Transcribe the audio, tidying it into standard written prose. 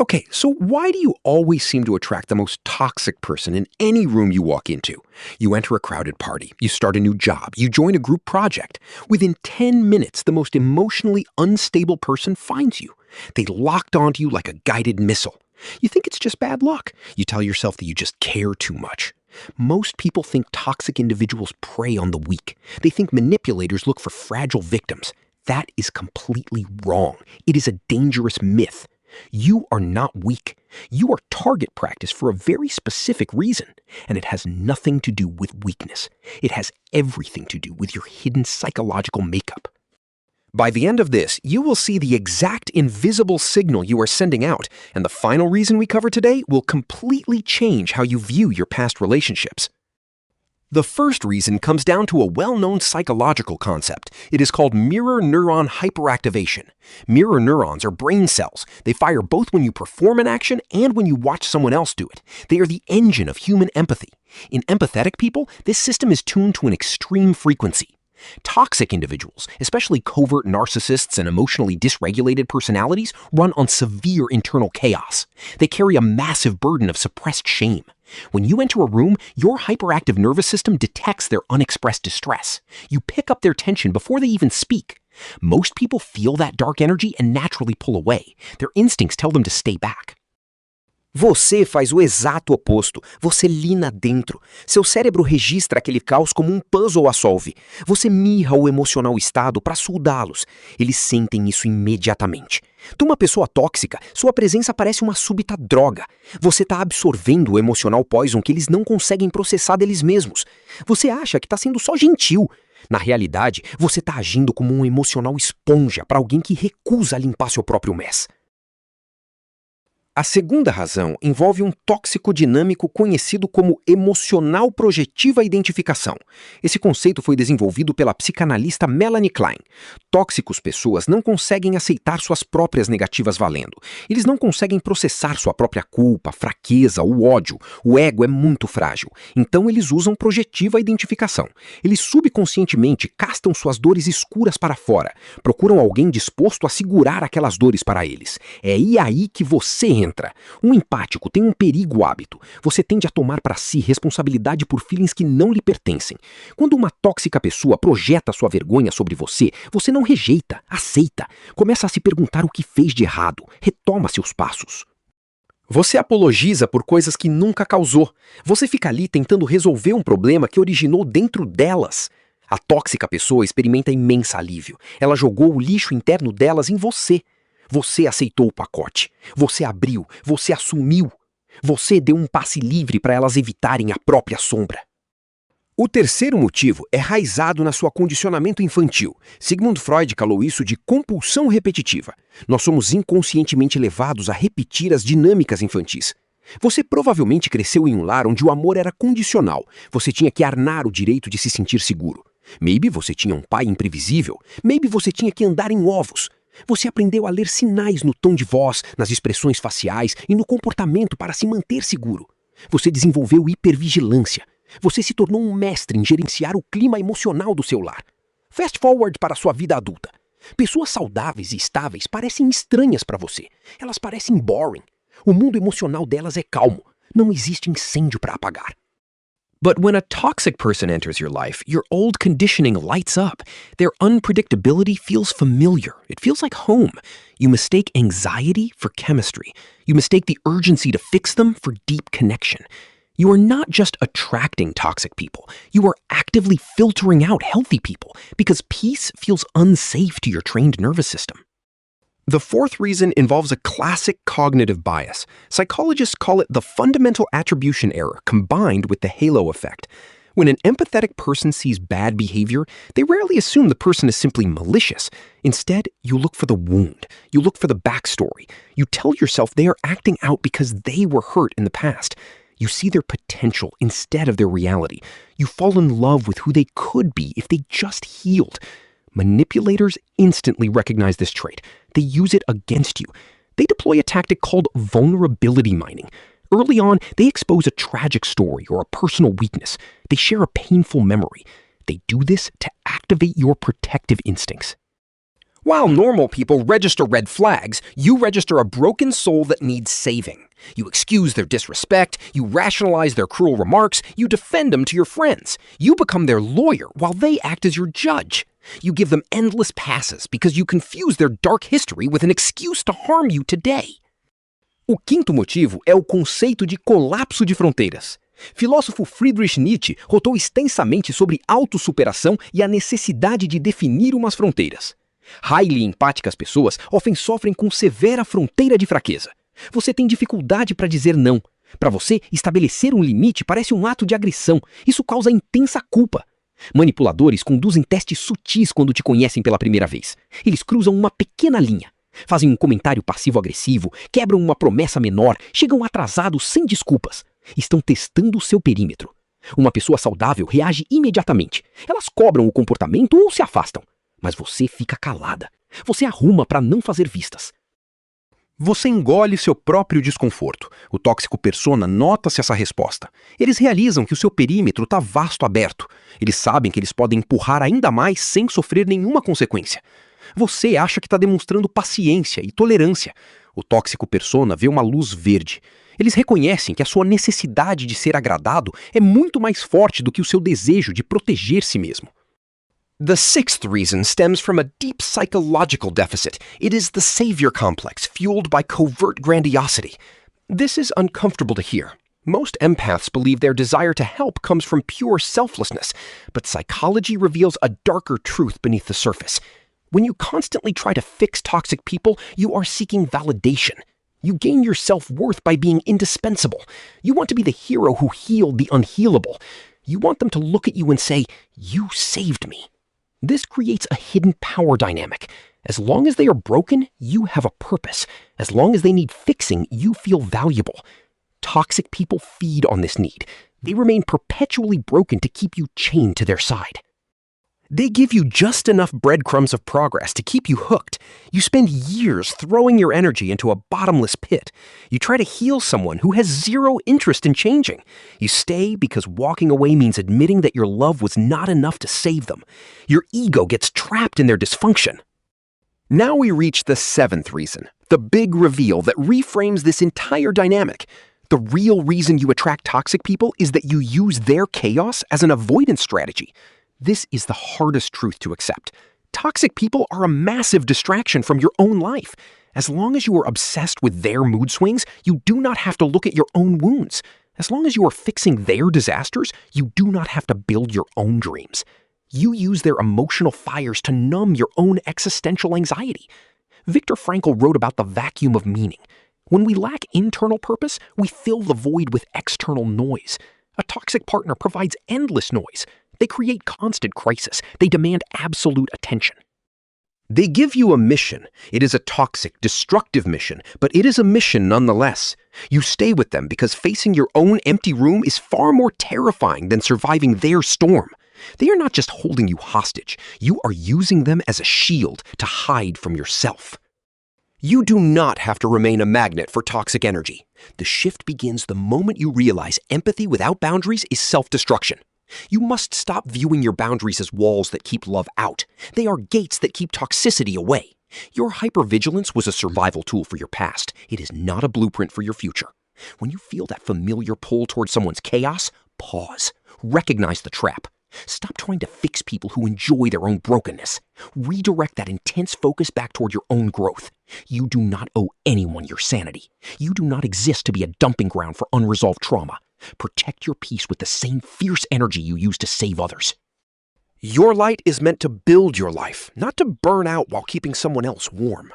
Okay, so why do you always seem to attract the most toxic person in any room you walk into? You enter a crowded party, you start a new job, you join a group project. Within 10 minutes, the most emotionally unstable person finds you. They locked onto you like a guided missile. You think it's just bad luck. You tell yourself that you just care too much. Most people think toxic individuals prey on the weak. They think manipulators look for fragile victims. That is completely wrong. It is a dangerous myth. You are not weak. You are target practice for a very specific reason, and it has nothing to do with weakness. It has everything to do with your hidden psychological makeup. By the end of this, you will see the exact invisible signal you are sending out, and the final reason we cover today will completely change how you view your past relationships. The first reason comes down to a well-known psychological concept. It is called mirror neuron hyperactivation. Mirror neurons are brain cells. They fire both when you perform an action and when you watch someone else do it. They are the engine of human empathy. In empathetic people, this system is tuned to an extreme frequency. Toxic individuals, especially covert narcissists and emotionally dysregulated personalities, run on severe internal chaos. They carry a massive burden of suppressed shame. When you enter a room, your hyperactive nervous system detects their unexpressed distress. You pick up their tension before they even speak. Most people feel that dark energy and naturally pull away. Their instincts tell them to stay back. Você faz o exato oposto. Você lina dentro. Seu cérebro registra aquele caos como um puzzle a solve. Você mirra o emocional estado para soldá-los. Eles sentem isso imediatamente. De uma pessoa tóxica, sua presença parece uma súbita droga. Você está absorvendo o emocional poison que eles não conseguem processar deles mesmos. Você acha que está sendo só gentil. Na realidade, você está agindo como um emocional esponja para alguém que recusa limpar seu próprio mess. A segunda razão envolve um tóxico dinâmico conhecido como emocional projetiva identificação. Esse conceito foi desenvolvido pela psicanalista Melanie Klein. Tóxicos pessoas não conseguem aceitar suas próprias negativas valendo. Eles não conseguem processar sua própria culpa, fraqueza ou ódio. O ego é muito frágil. Então eles usam projetiva identificação. Eles subconscientemente castam suas dores escuras para fora. Procuram alguém disposto a segurar aquelas dores para eles. É aí que você entra. Um empático tem um perigo hábito. Você tende a tomar para si responsabilidade por feelings que não lhe pertencem. Quando uma tóxica pessoa projeta sua vergonha sobre você, você não rejeita, aceita. Começa a se perguntar o que fez de errado. Retoma seus passos. Você apologiza por coisas que nunca causou. Você fica ali tentando resolver um problema que originou dentro delas. A tóxica pessoa experimenta imenso alívio. Ela jogou o lixo interno delas em você. Você aceitou o pacote. Você abriu. Você assumiu. Você deu um passe livre para elas evitarem a própria sombra. O terceiro motivo é raizado na sua condicionamento infantil. Sigmund Freud falou isso de compulsão repetitiva. Nós somos inconscientemente levados a repetir as dinâmicas infantis. Você provavelmente cresceu em um lar onde o amor era condicional. Você tinha que arnar o direito de se sentir seguro. Maybe você tinha um pai imprevisível. Maybe você tinha que andar em ovos. Você aprendeu a ler sinais no tom de voz, nas expressões faciais e no comportamento para se manter seguro. Você desenvolveu hipervigilância. Você se tornou um mestre em gerenciar o clima emocional do seu lar. Fast forward para a sua vida adulta. Pessoas saudáveis e estáveis parecem estranhas para você. Elas parecem boring. O mundo emocional delas é calmo. Não existe incêndio para apagar. But when a toxic person enters your life, your old conditioning lights up. Their unpredictability feels familiar. It feels like home. You mistake anxiety for chemistry. You mistake the urgency to fix them for deep connection. You are not just attracting toxic people. You are actively filtering out healthy people because peace feels unsafe to your trained nervous system. The fourth reason involves a classic cognitive bias. Psychologists call it the fundamental attribution error combined with the halo effect. When an empathetic person sees bad behavior, they rarely assume the person is simply malicious. Instead, you look for the wound. You look for the backstory. You tell yourself they are acting out because they were hurt in the past. You see their potential instead of their reality. You fall in love with who they could be if they just healed. Manipulators instantly recognize this trait. They use it against you. They deploy a tactic called vulnerability mining. Early on, they expose a tragic story or a personal weakness. They share a painful memory. They do this to activate your protective instincts. While normal people register red flags, you register a broken soul that needs saving. You excuse their disrespect, you rationalize their cruel remarks, you defend them to your friends. You become their lawyer while they act as your judge. You give them endless passes because you confuse their dark history with an excuse to harm you today. O quinto motivo é o conceito de colapso de fronteiras. Filósofo Friedrich Nietzsche rotou extensamente sobre autossuperação e a necessidade de definir umas fronteiras. Highly empáticas pessoas often sofrem com severa fronteira de fraqueza. Você tem dificuldade para dizer não. Para você, estabelecer um limite parece um ato de agressão. Isso causa intensa culpa. Manipuladores conduzem testes sutis quando te conhecem pela primeira vez. Eles cruzam uma pequena linha. Fazem um comentário passivo-agressivo, quebram uma promessa menor, chegam atrasados sem desculpas. Estão testando o seu perímetro. Uma pessoa saudável reage imediatamente. Elas cobram o comportamento ou se afastam. Mas você fica calada. Você arruma para não fazer vistas. Você engole seu próprio desconforto. O tóxico persona nota-se essa resposta. Eles realizam que o seu perímetro está vasto aberto. Eles sabem que eles podem empurrar ainda mais sem sofrer nenhuma consequência. Você acha que está demonstrando paciência e tolerância. O tóxico persona vê uma luz verde. Eles reconhecem que a sua necessidade de ser agradado é muito mais forte do que o seu desejo de proteger si mesmo. The sixth reason stems from a deep psychological deficit. It is the savior complex, fueled by covert grandiosity. This is uncomfortable to hear. Most empaths believe their desire to help comes from pure selflessness, but psychology reveals a darker truth beneath the surface. When you constantly try to fix toxic people, you are seeking validation. You gain your self-worth by being indispensable. You want to be the hero who healed the unhealable. You want them to look at you and say, "You saved me." This creates a hidden power dynamic. As long as they are broken, you have a purpose. As long as they need fixing, you feel valuable. Toxic people feed on this need. They remain perpetually broken to keep you chained to their side. They give you just enough breadcrumbs of progress to keep you hooked. You spend years throwing your energy into a bottomless pit. You try to heal someone who has zero interest in changing. You stay because walking away means admitting that your love was not enough to save them. Your ego gets trapped in their dysfunction. Now we reach the seventh reason, the big reveal that reframes this entire dynamic. The real reason you attract toxic people is that you use their chaos as an avoidance strategy. This is the hardest truth to accept. Toxic people are a massive distraction from your own life. As long as you are obsessed with their mood swings, you do not have to look at your own wounds. As long as you are fixing their disasters, you do not have to build your own dreams. You use their emotional fires to numb your own existential anxiety. Viktor Frankl wrote about the vacuum of meaning. When we lack internal purpose, we fill the void with external noise. A toxic partner provides endless noise. They create constant crisis. They demand absolute attention. They give you a mission. It is a toxic, destructive mission, but it is a mission nonetheless. You stay with them because facing your own empty room is far more terrifying than surviving their storm. They are not just holding you hostage. You are using them as a shield to hide from yourself. You do not have to remain a magnet for toxic energy. The shift begins the moment you realize empathy without boundaries is self-destruction. You must stop viewing your boundaries as walls that keep love out. They are gates that keep toxicity away. Your hypervigilance was a survival tool for your past. It is not a blueprint for your future. When you feel that familiar pull towards someone's chaos, pause. Recognize the trap. Stop trying to fix people who enjoy their own brokenness. Redirect that intense focus back toward your own growth. You do not owe anyone your sanity. You do not exist to be a dumping ground for unresolved trauma. Protect your peace with the same fierce energy you use to save others. Your light is meant to build your life, not to burn out while keeping someone else warm.